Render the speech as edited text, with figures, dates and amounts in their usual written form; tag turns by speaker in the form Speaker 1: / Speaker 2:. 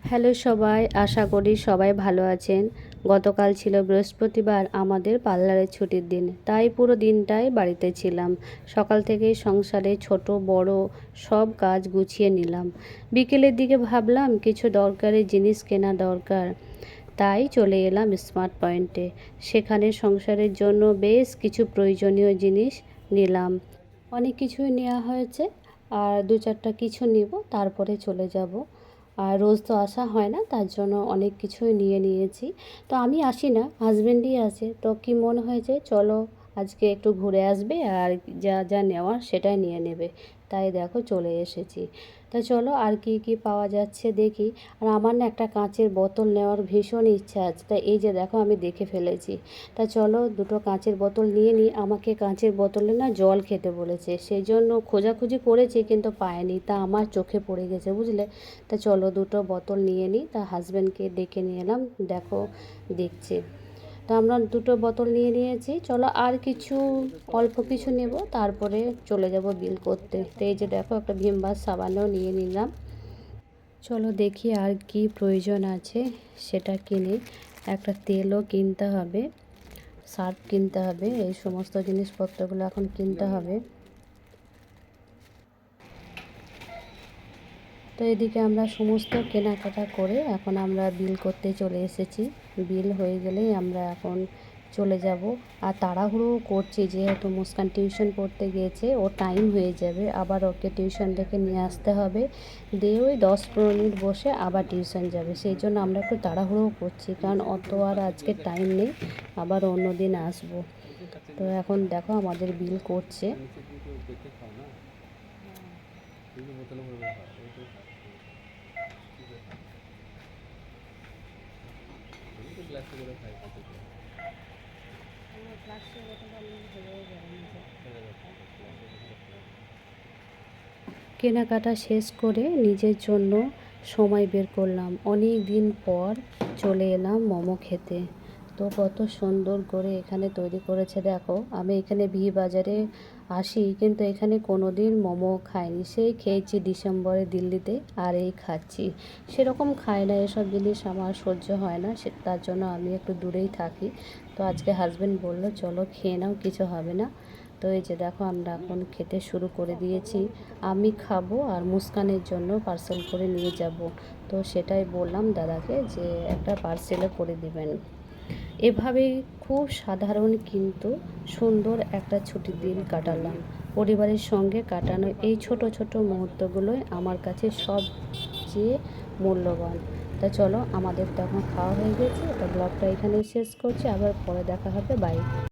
Speaker 1: Hello সবাই, আশা করি সবাই ভালো আছেন। গতকাল ছিল বৃহস্পতিবার, আমাদের পার্লারের ছুটির দিন, তাই পুরো দিনটাই বাড়িতে ছিলাম। সকাল থেকেই সংসারে ছোট বড় সব কাজ গুছিয়ে নিলাম। বিকেলের দিকে ভাবলাম কিছু দরকারি জিনিস কেনা দরকার, তাই চলে এলাম স্মার্ট পয়েন্টে। সেখানে সংসারের জন্য বেশ কিছু প্রয়োজনীয় জিনিস নিলাম। অনেক কিছুই নেওয়া হয়েছে, আর দু চারটা কিছু নিব, তারপরে চলে যাব। আর রোজ তো আসা হয় না, তার জন্য অনেক কিছুই নিয়ে নিয়েছি। তো আমি আসি না, হাজবেন্ডই আছে, তো কি মনে হয়েছে চলো আজকে একটু ঘুরে আসবে, আর যা যা নেওয়ার সেটাই নিয়ে নেবে। তাই দেখো চলে এসেছি। তা চলো আর কি কি পাওয়া যাচ্ছে দেখি। আর আমার না একটা কাঁচের বোতল নেওয়ার ভীষণ ইচ্ছা আছে, তাই এই যে দেখো আমি দেখে ফেলেছি। তা চলো দুটো কাঁচের বোতল নিয়ে নিই। আমাকে কাঁচের বোতলে না জল খেতে বলেছে, সেই জন্য খোঁজাখুঁজি করেছি কিন্তু পাইনি, তা আমার চোখে পড়ে গেছে বুঝলে। তা চলো দুটো বোতল নিয়ে নিই। তা হাজব্যান্ডকে ডেকে নিয়ে এলাম, দেখো দেখছে। তো আমরা দুটো বোতল নিয়ে নিয়েছি, চলো আর কিছু অল্প কিছু নেব, তারপরে চলে যাব বিল করতে। তো এই যে দেখো একটা ভিম বার সাবানও নিয়ে নিলাম। চলো দেখি আর কি প্রয়োজন আছে সেটা কিনে। একটা তেলও কিনতে হবে, সার্ফ কিনতে হবে, এই সমস্ত জিনিসপত্রগুলো এখন কিনতে হবে। তো এদিকে আমরা সমস্ত কেনাকাটা করে এখন আমরা বিল করতে চলে এসেছি। বিল হয়ে গেলেই আমরা এখন চলে যাব। আর তাড়াহুড়ো করছি, যেহেতু মুস্কান টিউশন পড়তে গিয়েছে, ও টাইম হয়ে যাবে, আবার ওকে টিউশন থেকে নিয়ে আসতে হবে, দিয়ে ওই 10-15 মিনিট বসে আবার টিউশন যাবে। সেই জন্য আমরা একটু তাড়াহুড়ো করছি, কারণ অত আর আজকে টাইম নেই, আবার অন্য দিন আসবো। তো এখন দেখো আমাদের বিল করছে। কেনাকাটা শেষ করে নিজের জন্য সময় বের করলাম, অনেক দিন পর চলে এলাম মোমো খেতে। তো কত সুন্দর করে এখানে তৈরি করেছে দেখো। আমি এখানে ভি বাজারে আসি, কিন্তু এখানে কোনো দিন মোমো খাইনি, সেই খেয়েছি ডিসেম্বরে দিল্লিতে, আর এই খাচ্ছি। সেরকম খাই না, এসব জিনিস আমার সহ্য হয় না, তার জন্য আমি একটু দূরেই থাকি। তো আজকে হাজব্যান্ড বললো চলো খেয়ে নাও, কিছু হবে না। তো এই যে দেখো আমরা এখন খেতে শুরু করে দিয়েছি। আমি খাবো আর মুস্কানের জন্য পার্সেল করে নিয়ে যাব। তো সেটাই বললাম দাদাকে যে একটা পার্সেলে করে দিবেন। এভাবেই খুব সাধারণ কিন্তু সুন্দর একটা ছুটির দিন কাটালাম। পরিবারের সঙ্গে কাটানো এই ছোট ছোট মুহূর্তগুলোই আমার কাছে সবচেয়ে মূল্যবান। তা চলো আমাদের তখন খাওয়া হয়ে গেছে, তো ব্লগটা এখানেই শেষ করছি, আবার পরে দেখা হবে, বাই।